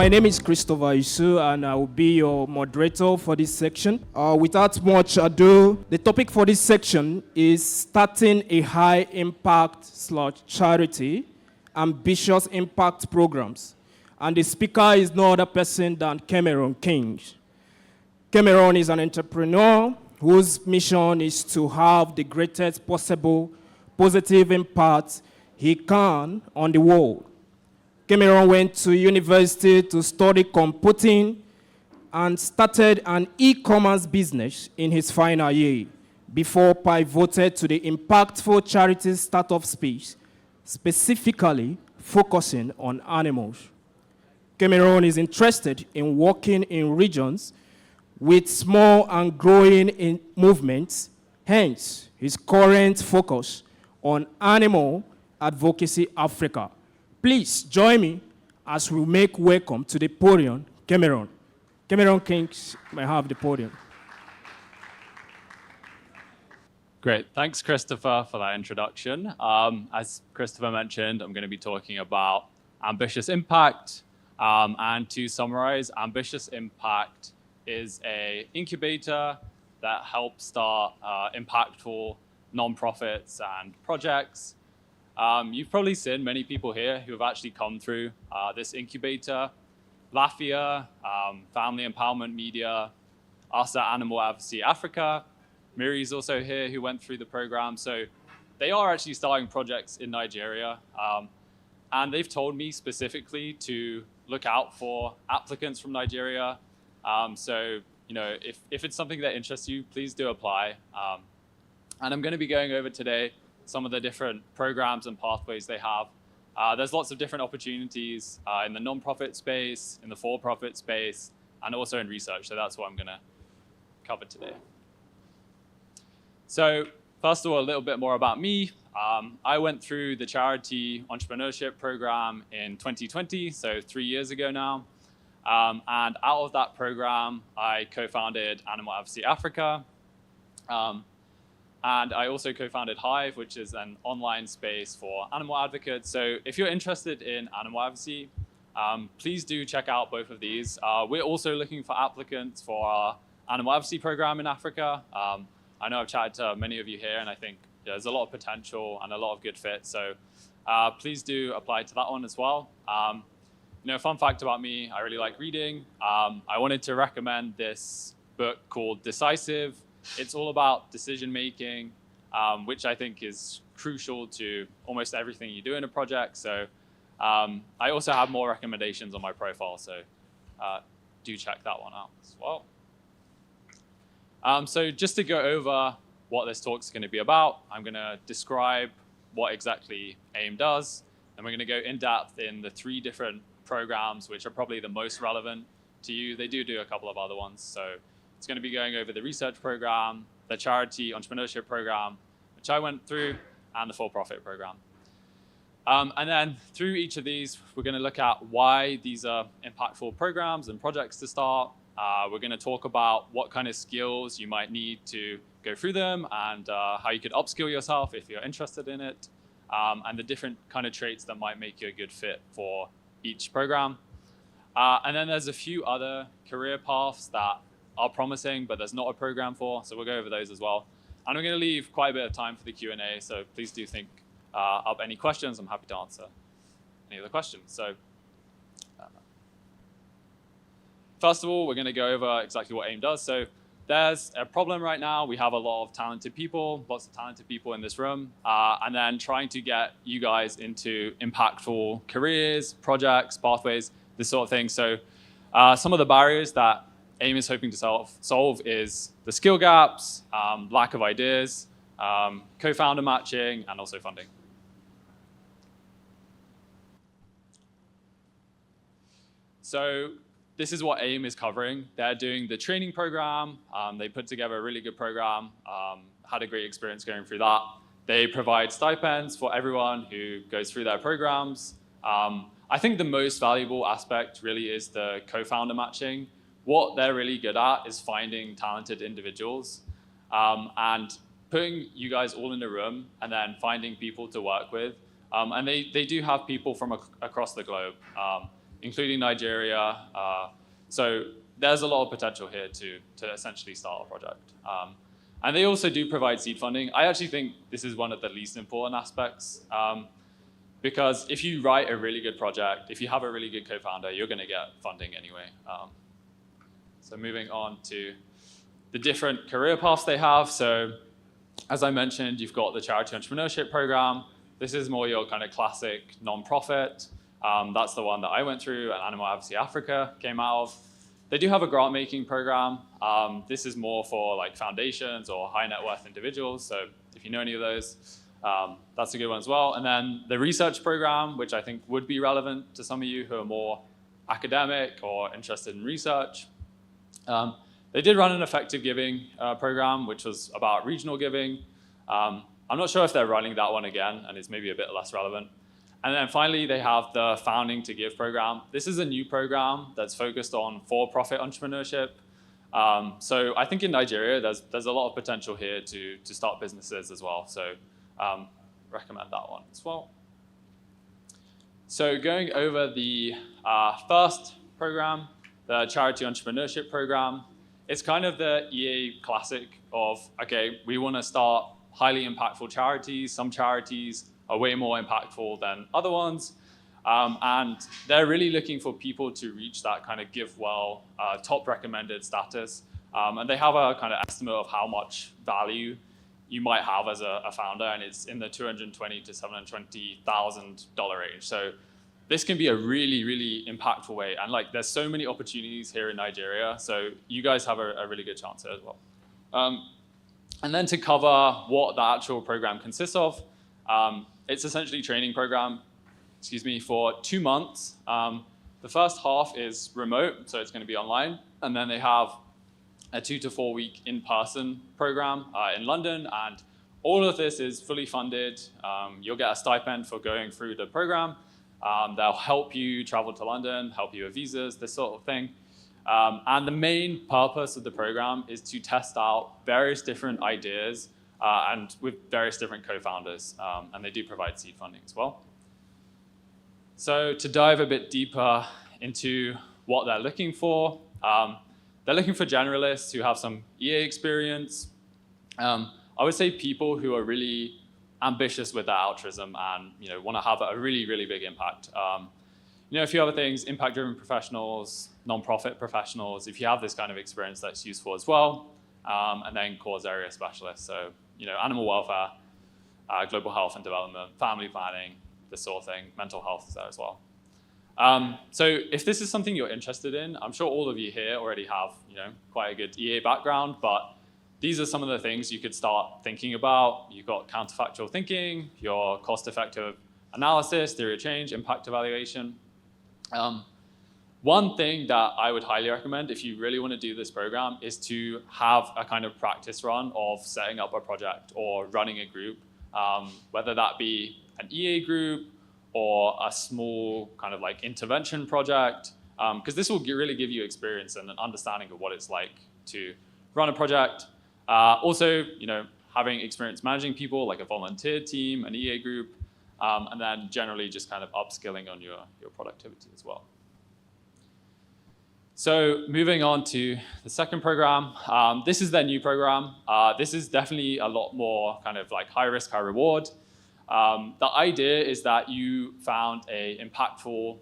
My name is Christopher Isu, and I will be your moderator for this section. Without much ado, the topic for this section is starting a high-impact/charity, ambitious impact programs. And the speaker is no other person than Cameron King. Cameron is an entrepreneur whose mission is to have the greatest possible positive impact he can on the world. Cameron went to university to study computing and started an e-commerce business in his final year before pivoted to the impactful charity startup space, specifically focusing on animals. Cameron is interested in working in regions with small and growing movements, hence his current focus on Animal Advocacy Africa. Please join me as we make welcome to the podium, Cameron. Cameron Kings may have the podium. Great, thanks Christopher for that introduction. As Christopher mentioned, I'm going to be talking about ambitious impact. And to summarize, ambitious impact is an incubator that helps start impactful nonprofits and projects. You've probably seen many people here who have actually come through this incubator. Lafia, Family Empowerment Media, us at Animal Advocacy Africa. Miri's also here who went through the program. So they are actually starting projects in Nigeria. And they've told me specifically to look out for applicants from Nigeria. So, you know, if it's something that interests you, please do apply. And I'm going to be going over today some of the different programs and pathways they have. There's lots of different opportunities in the nonprofit space, in the for-profit space, and also in research. So that's what I'm going to cover today. So first of all, a little bit more about me. I went through the charity entrepreneurship program in 2020, so 3 years ago now. And out of that program, I co-founded Animal Advocacy Africa. And I also co-founded Hive, which is an online space for animal advocates. So if you're interested in animal advocacy, please do check out both of these. We're also looking for applicants for our animal advocacy program in Africa. I know I've chatted to many of you here, and I think there's a lot of potential and a lot of good fit. So please do apply to that one as well. You know, fun fact about me, I really like reading. I wanted to recommend this book called Decisive. It's all about decision making, which I think is crucial to almost everything you do in a project. So I also have more recommendations on my profile, so do check that one out as well. So just to go over what this talk is going to be about, I'm going to describe what exactly AIM does, and we're going to go in depth in the 3 different programs, which are probably the most relevant to you. They do a couple of other ones. So it's going to be going over the research program, the charity entrepreneurship program, which I went through, and the for-profit program. And then through each of these, we're going to look at why these are impactful programs and projects to start. We're going to talk about what kind of skills you might need to go through them, and how you could upskill yourself if you're interested in it, and the different kind of traits that might make you a good fit for each program. And then there's a few other career paths that are promising, but there's not a program for, so we'll go over those as well. And I'm going to leave quite a bit of time for the Q&A, so please do think up any questions. I'm happy to answer any of the questions. So first of all, we're going to go over exactly what AIM does. So there's a problem right now. We have a lot of talented people, lots of talented people in this room, and then trying to get you guys into impactful careers, projects, pathways, this sort of thing. So some of the barriers that AIM is hoping to solve is the skill gaps, lack of ideas, co-founder matching, and also funding. So this is what AIM is covering. They're doing the training program. They put together a really good program, had a great experience going through that. They provide stipends for everyone who goes through their programs. I think the most valuable aspect really is the co-founder matching. What they're really good at is finding talented individuals and putting you guys all in a room and then finding people to work with. And they do have people from across the globe. including Nigeria. So there's a lot of potential here to essentially start a project. And they also do provide seed funding. I actually think this is one of the least important aspects, because if you write a really good project, if you have a really good co-founder, you're going to get funding anyway. So moving on to the different career paths they have. So as I mentioned, you've got the charity entrepreneurship program. This is more your kind of classic nonprofit. That's the one that I went through and Animal Advocacy Africa came out of. They do have a grant making program. This is more for like foundations or high net worth individuals. So if you know any of those, that's a good one as well. And then the research program, which I think would be relevant to some of you who are more academic or interested in research. They did run an effective giving program, which was about regional giving. I'm not sure if they're running that one again, and it's maybe a bit less relevant. And then finally, they have the Founding to Give program. This is a new program that's focused on for-profit entrepreneurship. So I think in Nigeria, there's a lot of potential here to start businesses as well. So recommend that one as well. So going over the first program, the Charity Entrepreneurship Program, it's kind of the EA classic of, okay, we want to start highly impactful charities. Some charities are way more impactful than other ones. And they're really looking for people to reach that kind of give well, top recommended status. And they have a kind of estimate of how much value you might have as a founder, and it's in the $220,000 to $720,000 range. So this can be a really, really impactful way. And like, there's so many opportunities here in Nigeria. So you guys have a really good chance here as well. And then to cover what the actual program consists of, it's essentially a training program, for 2 months. The first half is remote, so it's going to be online. And then they have a 2 to 4 week in-person program in London. And all of this is fully funded. You'll get a stipend for going through the program. They'll help you travel to London, help you with visas, this sort of thing. And the main purpose of the program is to test out various different ideas and with various different co-founders. And they do provide seed funding as well. So to dive a bit deeper into what they're looking for, they're looking for generalists who have some EA experience. I would say people who are really ambitious with their altruism and want to have a really, really big impact. A few other things, impact-driven professionals, non-profit professionals, if you have this kind of experience, that's useful as well. And then cause area specialists, so animal welfare, global health and development, family planning, this sort of thing, mental health is there as well. So if this is something you're interested in, I'm sure all of you here already have quite a good EA background, but these are some of the things you could start thinking about. You've got counterfactual thinking, your cost-effective analysis, theory of change, impact evaluation. One thing that I would highly recommend if you really want to do this program is to have a kind of practice run of setting up a project or running a group, whether that be an EA group or a small kind of like intervention project, because this will really give you experience and an understanding of what it's like to run a project. Also, having experience managing people, like a volunteer team, an EA group, and then generally just kind of upskilling on your productivity as well. So moving on to the second program, this is their new program. This is definitely a lot more kind of like high risk, high reward. The idea is that you found a impactful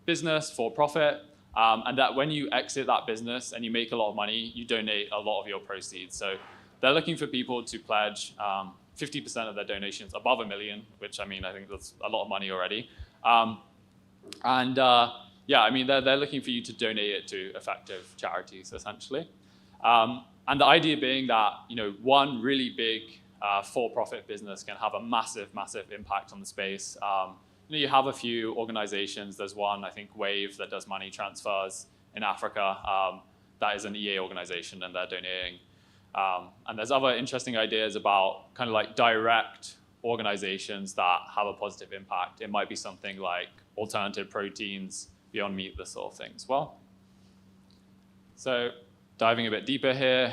business for profit, and that when you exit that business and you make a lot of money, you donate a lot of your proceeds. So they're looking for people to pledge 50% of their donations above $1 million, which I think that's a lot of money already. They're looking for you to donate it to effective charities, essentially. And the idea being that, one really big for-profit business can have a massive, massive impact on the space. You have a few organizations. There's one, I think, Wave, that does money transfers in Africa. That is an EA organization, and they're donating. And there's other interesting ideas about kind of like direct organizations that have a positive impact. It might be something like alternative proteins, Beyond Meat, this sort of thing as well. So diving a bit deeper here,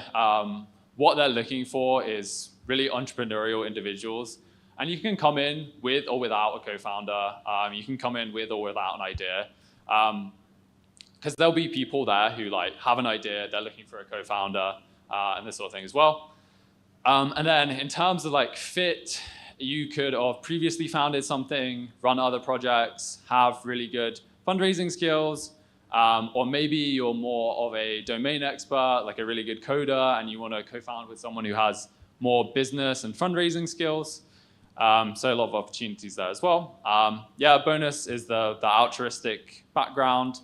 what they're looking for is really entrepreneurial individuals. And you can come in with or without a co-founder. You can come in with or without an idea. Because there'll be people there who like have an idea, they're looking for a co-founder and this sort of thing as well. And then in terms of like fit, you could have previously founded something, run other projects, have really good fundraising skills, or maybe you're more of a domain expert, like a really good coder, and you want to co-found with someone who has more business and fundraising skills. So a lot of opportunities there as well. Yeah, bonus is the altruistic background.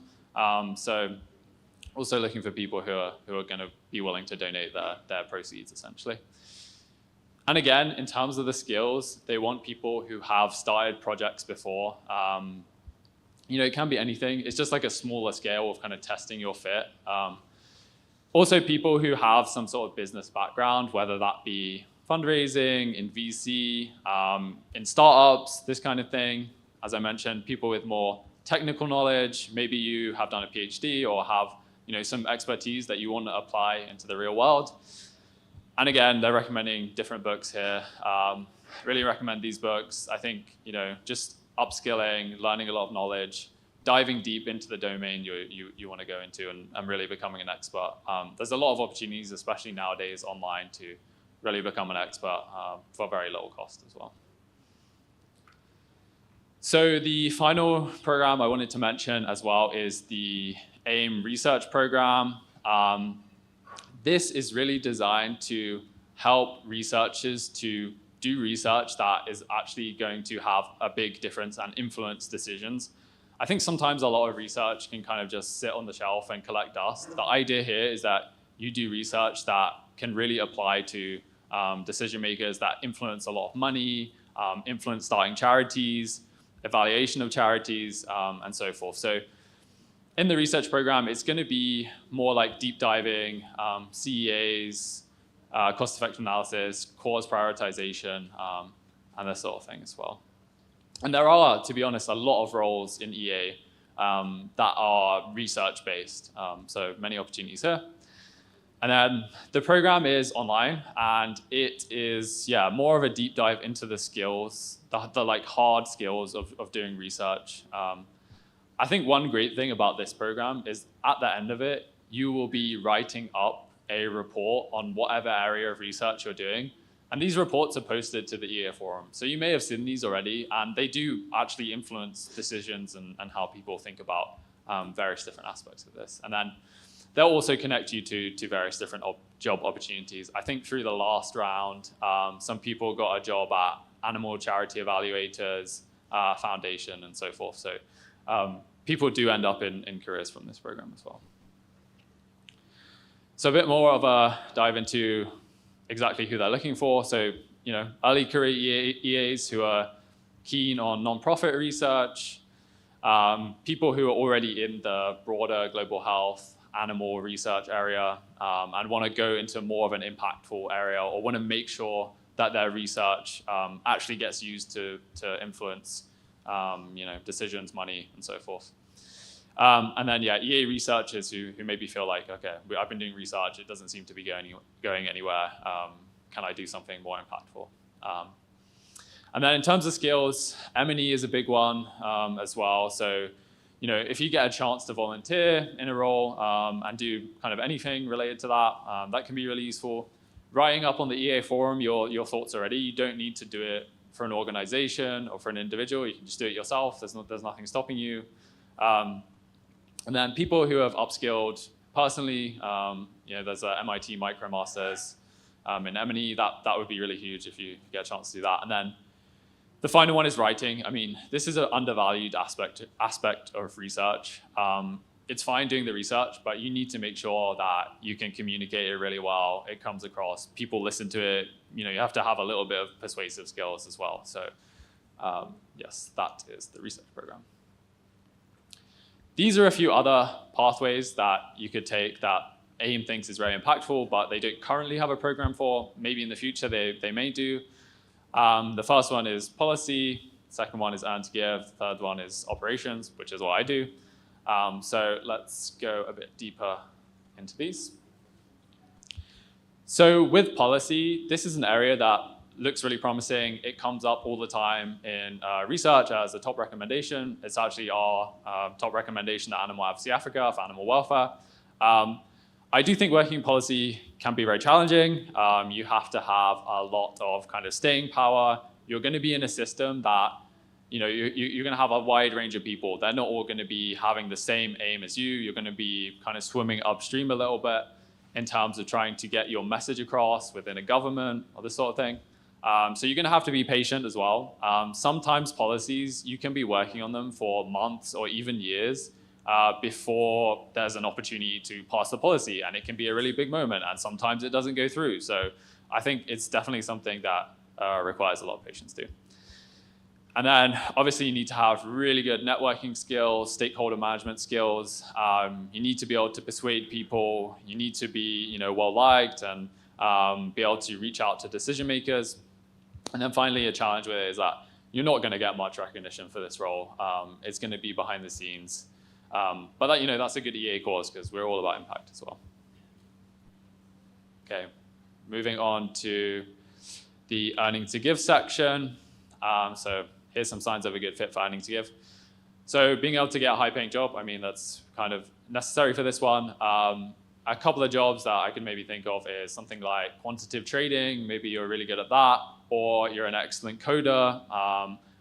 So also looking for people who are going to be willing to donate their proceeds, essentially. And again, in terms of the skills, they want people who have started projects before. It can be anything. It's just like a smaller scale of kind of testing your fit. Also, people who have some sort of business background, whether that be fundraising, in VC, in startups, this kind of thing. As I mentioned, people with more technical knowledge. Maybe you have done a PhD or have some expertise that you want to apply into the real world. And again, they're recommending different books here. Really recommend these books. I think just upskilling, learning a lot of knowledge, diving deep into the domain you want to go into and really becoming an expert. There's a lot of opportunities, especially nowadays online, to really become an expert for very little cost as well. So the final program I wanted to mention as well is the AIM research program. This is really designed to help researchers to do research that is actually going to have a big difference and influence decisions. I think sometimes a lot of research can kind of just sit on the shelf and collect dust. The idea here is that you do research that can really apply to decision makers that influence a lot of money, influence starting charities, evaluation of charities, and so forth. So in the research program, it's going to be more like deep diving, CEAs, cost-effective analysis, cause prioritization, and this sort of thing as well. And there are, to be honest, a lot of roles in EA that are research-based, so many opportunities here. And then the program is online, and it is, more of a deep dive into the skills, the like hard skills of doing research. I think one great thing about this program is at the end of it, you will be writing up a report on whatever area of research you're doing. And these reports are posted to the EA forum. So you may have seen these already, and they do actually influence decisions and how people think about various different aspects of this. And then they'll also connect you to various different job opportunities. I think through the last round, some people got a job at Animal Charity Evaluators Foundation and so forth. So people do end up in careers from this program as well. So a bit more of a dive into exactly who they're looking for. So, early career EAs who are keen on nonprofit research, people who are already in the broader global health, animal research area, and want to go into more of an impactful area or want to make sure that their research actually gets used to influence, decisions, money, and so forth. And then, EA researchers who maybe feel like, okay, I've been doing research, it doesn't seem to be going anywhere. Can I do something more impactful? And then in terms of skills, M&E is a big one as well. So, if you get a chance to volunteer in a role and do kind of anything related to that, that can be really useful. Writing up on the EA forum your thoughts already. You don't need to do it for an organization or for an individual. You can just do it yourself. There's nothing stopping you. And then people who have upskilled personally, there's a MIT MicroMasters in M&E. That would be really huge if you get a chance to do that. And then the final one is writing. I mean, this is an undervalued aspect of research. It's fine doing the research, but you need to make sure that you can communicate it really well. It comes across, people listen to it. You have to have a little bit of persuasive skills as well. So yes, that is the research program. These are a few other pathways that you could take that AIM thinks is very impactful, but they don't currently have a program for. Maybe in the future they may do. The first one is policy. Second one is earn to give. The third one is operations, which is what I do. So let's go a bit deeper into these. So with policy, this is an area that looks really promising. It comes up all the time in research as a top recommendation. It's actually our top recommendation at Animal Advocacy Africa for animal welfare. I do think working in policy can be very challenging. You have to have a lot of kind of staying power. You're going to be in a system that, you're going to have a wide range of people. They're not all going to be having the same aim as you. You're going to be kind of swimming upstream a little bit in terms of trying to get your message across within a government or this sort of thing. So you're going to have to be patient as well. Sometimes policies, you can be working on them for months or even years before there's an opportunity to pass the policy, and it can be a really big moment, and sometimes it doesn't go through. So I think it's definitely something that requires a lot of patience too. And then obviously you need to have really good networking skills, stakeholder management skills. You need to be able to persuade people. You need to be well-liked and be able to reach out to decision makers. And then finally, a challenge with it is that you're not going to get much recognition for this role. It's going to be behind the scenes. But that's a good EA course because we're all about impact as well. Okay, moving on to the earning to give section. So here's some signs of a good fit for earning to give. So being able to get a high-paying job, that's kind of necessary for this one. A couple of jobs that I could maybe think of is something like quantitative trading. Maybe you're really good at that, or you're an excellent coder,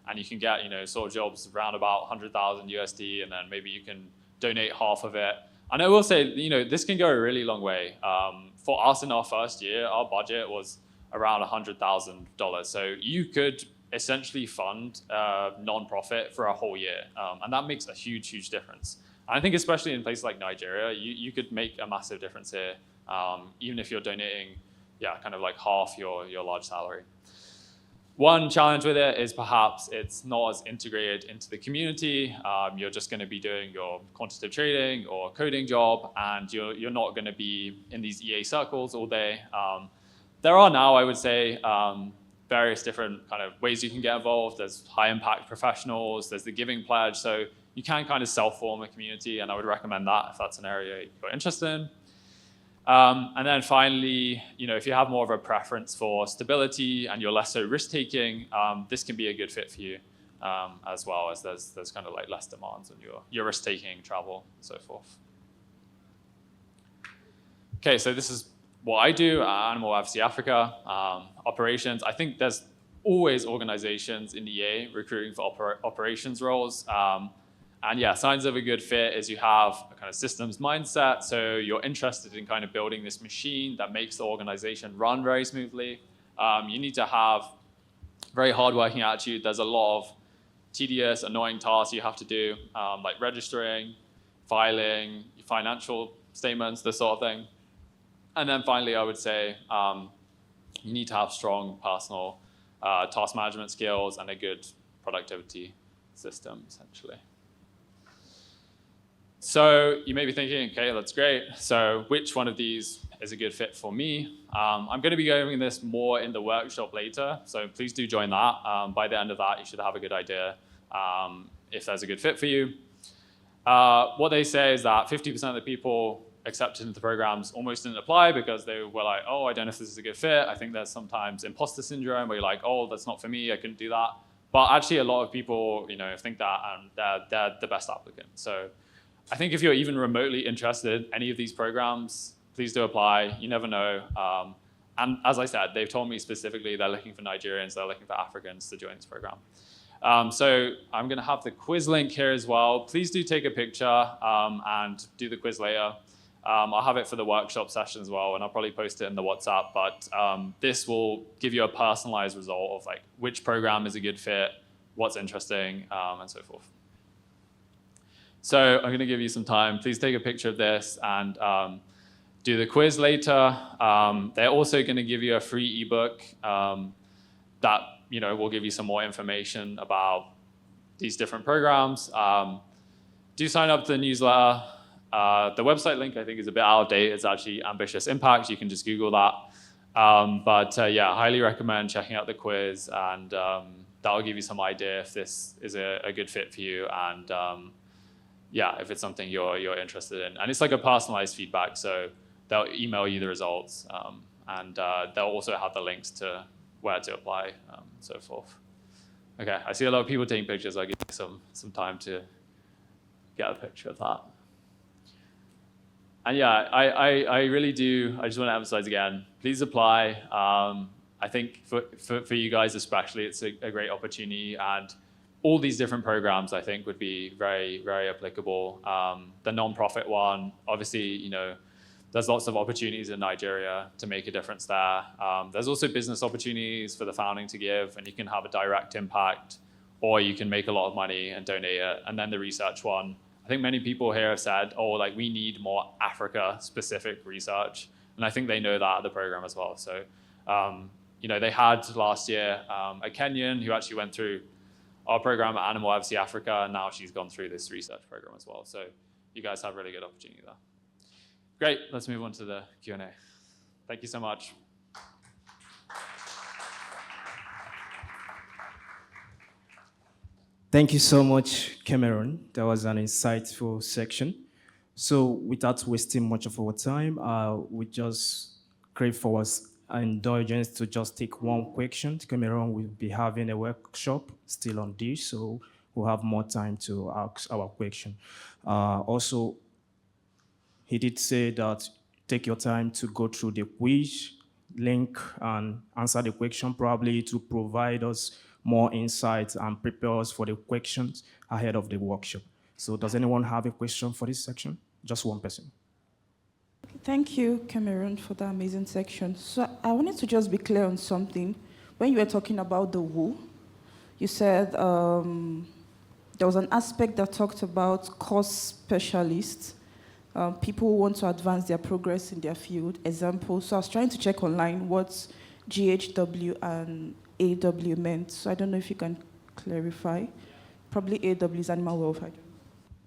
and you can get sort of jobs around about 100,000 USD, and then maybe you can donate half of it. And I will say, this can go a really long way. For us in our first year, our budget was around $100,000. So you could essentially fund a non-profit for a whole year. And that makes a huge, huge difference. And I think especially in places like Nigeria, you could make a massive difference here, even if you're donating, kind of like half your large salary. One challenge with it is perhaps it's not as integrated into the community. You're just going to be doing your quantitative trading or coding job, and you're not going to be in these EA circles all day. There are now, I would say, various different kind of ways you can get involved. There's high impact professionals, there's the giving pledge. So you can kind of self-form a community, and I would recommend that if that's an area you're interested in. And then finally, if you have more of a preference for stability and you're less so risk-taking, this can be a good fit for you as well, as there's kind of like less demands on your risk-taking, travel, and so forth. Okay, so this is what I do at Animal Advocacy Africa, operations. I think there's always organizations in EA recruiting for operations roles. And yeah, signs of a good fit is you have a kind of systems mindset. So you're interested in kind of building this machine that makes the organization run very smoothly. You need to have very hardworking attitude. There's a lot of tedious, annoying tasks you have to do, like registering, filing, financial statements, this sort of thing. And then finally, I would say you need to have strong personal task management skills and a good productivity system, essentially. So you may be thinking, okay, that's great. So which one of these is a good fit for me? I'm going to be going this more in the workshop later, so please do join that. By the end of that, you should have a good idea if there's a good fit for you. What they say is that 50% of the people accepted into the programs almost didn't apply because they were like, oh, I don't know if this is a good fit. I think there's sometimes imposter syndrome where you're like, oh, that's not for me, I couldn't do that. But actually a lot of people think that and they're the best applicant. So I think if you're even remotely interested in any of these programs, please do apply. You never know. And as I said, they've told me specifically they're looking for Nigerians, they're looking for Africans to join this program. So I'm going to have the quiz link here as well. Please do take a picture and do the quiz later. I'll have it for the workshop session as well, and I'll probably post it in the WhatsApp. But this will give you a personalized result of like which program is a good fit, what's interesting, and so forth. So I'm going to give you some time. Please take a picture of this and do the quiz later. They're also going to give you a free ebook that will give you some more information about these different programs. Do sign up to the newsletter. The website link I think is a bit out of date. It's actually Ambitious Impact. You can just Google that. But yeah, highly recommend checking out the quiz, and that'll give you some idea if this is a good fit for you, and yeah, if it's something you're interested in. And it's like a personalized feedback, so they'll email you the results, and they'll also have the links to where to apply, and so forth. Okay, I see a lot of people taking pictures. I'll give you some time to get a picture of that. And yeah, I really do, I just want to emphasize again, please apply. I think for you guys especially, it's a great opportunity, and all these different programs I think would be very, very applicable. The nonprofit one, obviously, you know, there's lots of opportunities in Nigeria to make a difference there. There's also business opportunities for the founding to give, and you can have a direct impact, or you can make a lot of money and donate it. And then the research one, I think many people here have said, oh, like we need more Africa-specific research. And I think they know that at the program as well. So, you know, they had last year a Kenyan who actually went through our program at Animal Advocacy Africa, and now she's gone through this research program as well. So you guys have really good opportunity there. Great, let's move on to the Q&A. Thank you so much. Thank you so much, Cameron. That was an insightful section. So without wasting much of our time, we just crave for us indulgence to just take one question. Cameron will be having a workshop still on this, so we'll have more time to ask our question. Also, he did say that take your time to go through the quiz link and answer the question, probably to provide us more insights and prepare us for the questions ahead of the workshop. So does anyone have a question for this section? Just one person. Thank you, Cameron, for that amazing section. So I wanted to just be clear on something. When you were talking about the WO, you said there was an aspect that talked about course specialists, people who want to advance their progress in their field. Example, so I was trying to check online what GHW and AW meant. So I don't know if you can clarify. Probably AW is animal welfare.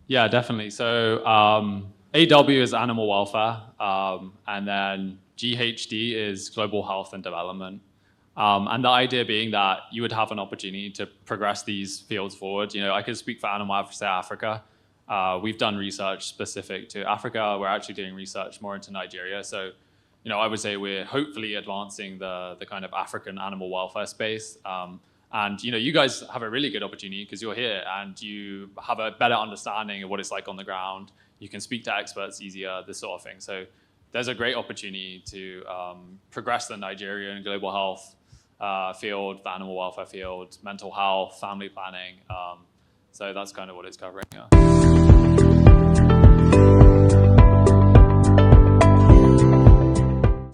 Yeah, definitely. So AW is animal welfare, and then GHD is global health and development. And the idea being that you would have an opportunity to progress these fields forward. You know, I could speak for Animal Advocacy Africa. We've done research specific to Africa. We're actually doing research more into Nigeria. So, you know, I would say we're hopefully advancing the kind of African animal welfare space. And, you know, you guys have a really good opportunity because you're here and you have a better understanding of what it's like on the ground. You can speak to experts easier, this sort of thing. So there's a great opportunity to progress the Nigerian global health field, the animal welfare field, mental health, family planning. So that's kind of what it's covering. Yeah.